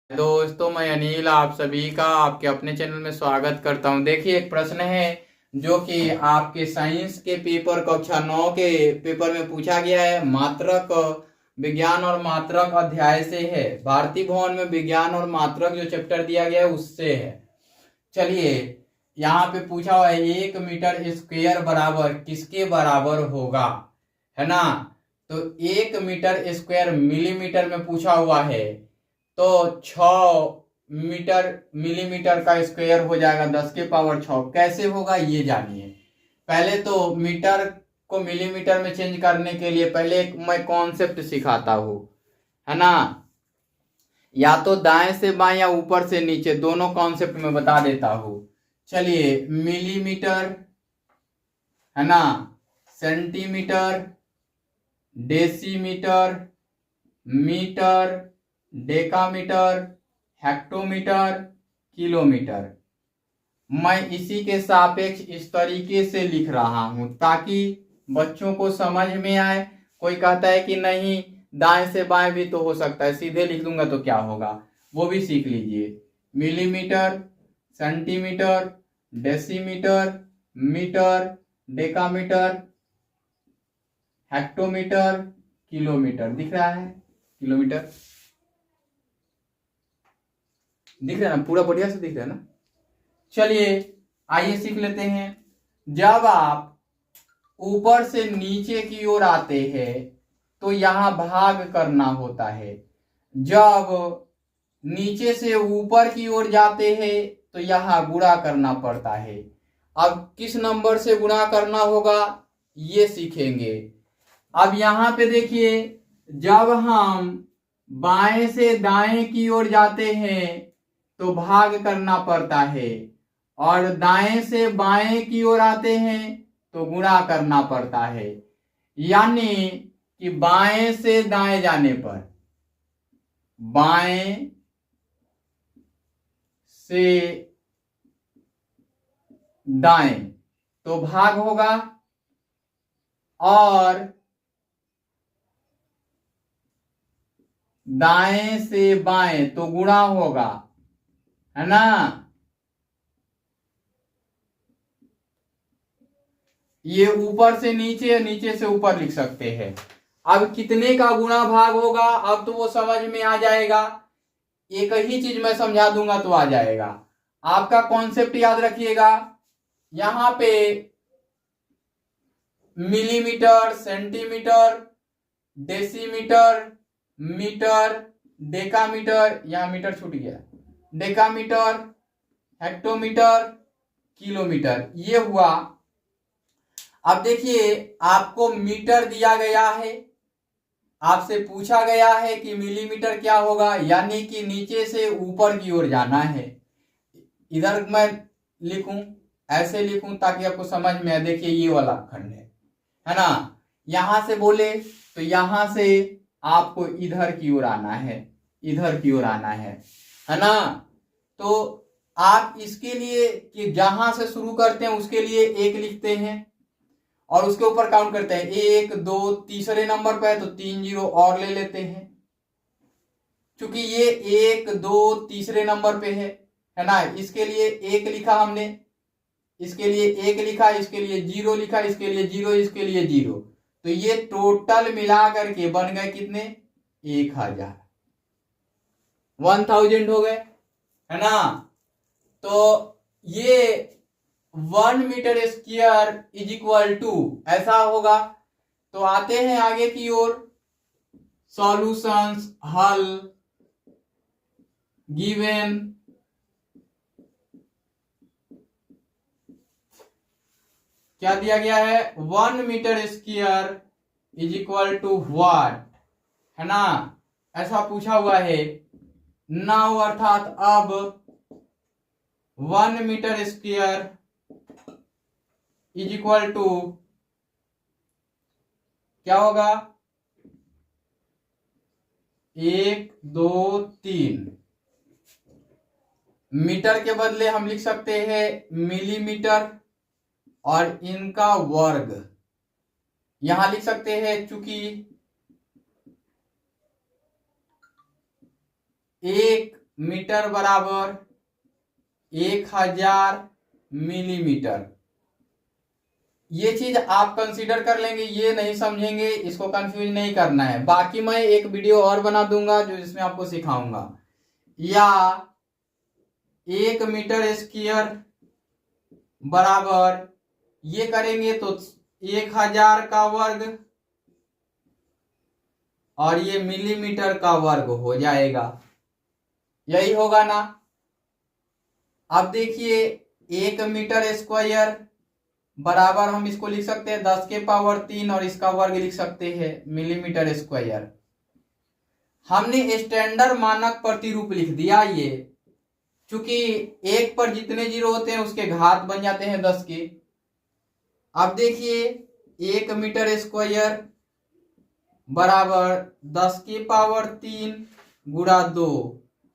दोस्तों, मैं अनिल आप सभी का आपके अपने चैनल में स्वागत करता हूं। देखिए, एक प्रश्न है जो कि आपके साइंस के पेपर कक्षा 9 के पेपर में पूछा गया है। मात्रक विज्ञान और मात्रक अध्याय से है। भारतीय भवन में विज्ञान और मात्रक जो चैप्टर दिया गया है उससे है। चलिए, यहाँ पे पूछा हुआ है 1 मीटर स्क्वायर बराबर किसके बराबर होगा, है ना। तो 1 मीटर स्क्वायर मिलीमीटर में पूछा हुआ है, तो 6 मीटर मिलीमीटर का स्क्वायर हो जाएगा 10 की पावर 6। कैसे होगा ये जानिए। पहले तो मीटर को मिलीमीटर में चेंज करने के लिए पहले मैं कॉन्सेप्ट सिखाता हूँ, है ना। या तो दाएं से बाएं या ऊपर से नीचे, दोनों कॉन्सेप्ट में बता देता हूँ। चलिए, मिलीमीटर, है ना, centimetre, decimetre, metre, decametre, hectometre, kilometre. मैं इसी के सापेक्ष इस तरीके से लिख रहा हूं ताकि बच्चों को समझ में आए। कोई कहता है कि नहीं दाएं से बाएं भी तो हो सकता है, सीधे लिख दूंगा तो क्या होगा, वो भी सीख लीजिए। Millimetre, centimetre, decimetre, metre, decametre, hectometre, kilometre. दिख रहा है किलोमीटर, दिख रहा है ना, पूरा बढ़िया से दिख रहा है ना। चलिए आइए सीख लेते हैं। जब आप ऊपर से नीचे की ओर आते हैं तो यहां भाग करना होता है। जब नीचे से ऊपर की ओर जाते हैं तो यहां गुणा करना पड़ता है। अब किस नंबर से गुणा करना होगा ये सीखेंगे। अब यहां पे देखिए, जब हम बाएं से दाएं की ओर जाते हैं तो भाग करना पड़ता है, और दाएं से बाएं की ओर आते हैं तो गुणा करना पड़ता है। यानी कि बाएं से दाएं जाने पर, बाएं से दाएं तो भाग होगा, और दाएं से बाएं तो गुणा होगा, है ना। ये ऊपर से नीचे या नीचे से ऊपर लिख सकते हैं। अब कितने का गुणा भाग होगा अब तो वो समझ में आ जाएगा। एक ही चीज मैं समझा दूंगा तो आ जाएगा। आपका कॉन्सेप्ट याद रखिएगा। यहां पे millimetre, centimetre, decimetre, metre, decametre, यहां मीटर छूट गया, डेकामीटर, हेक्टोमीटर, किलोमीटर, ये हुआ। अब देखिए, आपको मीटर दिया गया है, आपसे पूछा गया है कि मिलीमीटर क्या होगा, यानी कि नीचे से ऊपर की ओर जाना है। इधर मैं लिखूं, ऐसे लिखूं ताकि आपको समझ में आए। देखिए ये वाला खंड है ना। यहां से बोले तो यहां से आपको इधर की ओर आना है, इधर की ओर आना है ना। तो आप इसके लिए कि जहां से शुरू करते हैं उसके लिए 1 लिखते हैं और उसके ऊपर काउंट करते हैं 1 2, तीसरे नंबर पे है तो 3 जीरो और ले लेते हैं। क्योंकि ये 1 2 तीसरे नंबर पे है ना। इसके लिए 1 लिखा हमने, इसके लिए 1 लिखा, इसके लिए 0 लिखा, इसके लिए 0, इसके लिए 0। तो ये टोटल मिला करके बन गए कितने, 1000, 1000 हो गए, है ना। तो ये 1 metre square is equal to ऐसा होगा। तो आते हैं आगे की ओर, सॉल्यूशंस, हल, गिवन। क्या दिया गया है, 1 metre square is equal to what, है ना, ऐसा पूछा हुआ है। नाउ अर्थात अब 1 metre square is equal to क्या होगा, 1 2 3। मीटर के बदले हम लिख सकते हैं मिलीमीटर और इनका वर्ग यहां लिख सकते हैं। चूंकि 1 मीटर बराबर 1000 मिलीमीटर। ये चीज आप कंसीडर कर लेंगे, ये नहीं समझेंगे, इसको कंफ्यूज नहीं करना है। बाकी मैं एक वीडियो और बना दूंगा जो जिसमें आपको सिखाऊंगा। या 1 मीटर स्क्वायर बराबर, ये करेंगे तो 1000 का वर्ग और ये मिलीमीटर का वर्ग हो जाएगा, यही होगा ना। अब देखिए 1 मीटर स्क्वायर बराबर हम इसको लिख सकते हैं 10 के पावर 3 और इसका वर्ग लिख सकते हैं मिलीमीटर स्क्वायर। हमने स्टैंडर्ड मानक प्रतिरूप लिख दिया ये, चूंकि 1 पर जितने जीरो होते हैं उसके घात बन जाते हैं 10 के। अब देखिए 1 मीटर स्क्वायर बराबर 10 की पावर 3 गुणा 2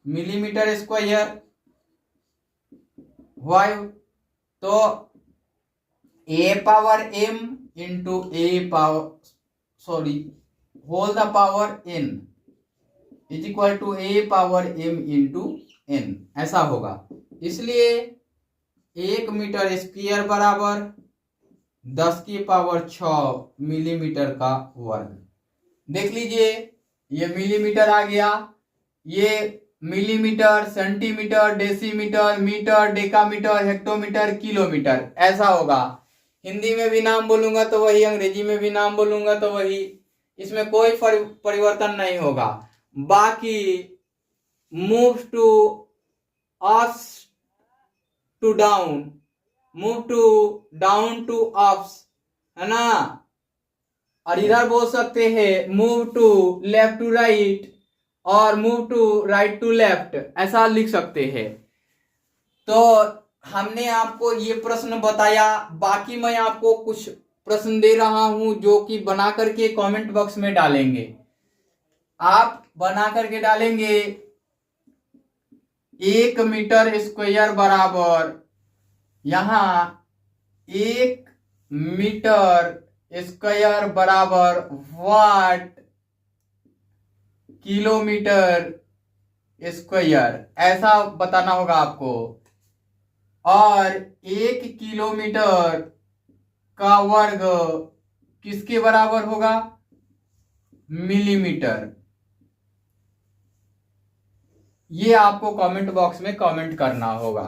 मिलीमीटर स्क्वायर वाई, तो A power M into whole the power N is equal to A power M into N, ऐसा होगा। इसलिए 1 मीटर स्क्वायर बराबर 10 की पावर 6 मिलीमीटर का वर्ग। देख लीजिए ये मिलीमीटर आ गया, ये millimetre, centimetre, decimetre, metre, decametre, hectometre, kilometre, ऐसा होगा। हिंदी में भी नाम बोलूंगा तो वही, अंग्रेजी में भी नाम बोलूंगा तो वही, इसमें कोई परिवर्तन नहीं होगा। बाकी move to ups to down, move to down to ups, है ना। और इधर बोल सकते हैं move to left to right और move to right to left, ऐसा लिख सकते हैं। तो हमने आपको ये प्रश्न बताया, बाकी मैं आपको कुछ प्रश्न दे रहा हूं जो कि बना करके कमेंट बॉक्स में डालेंगे। आप बना करके डालेंगे 1 मीटर स्क्वायर बराबर, यहां 1 मीटर स्क्वायर बराबर वाट किलोमीटर स्क्वायर, ऐसा बताना होगा आपको। और 1 किलोमीटर का वर्ग किसके बराबर होगा, मिलीमीटर। ये आपको कमेंट बॉक्स में कमेंट करना होगा।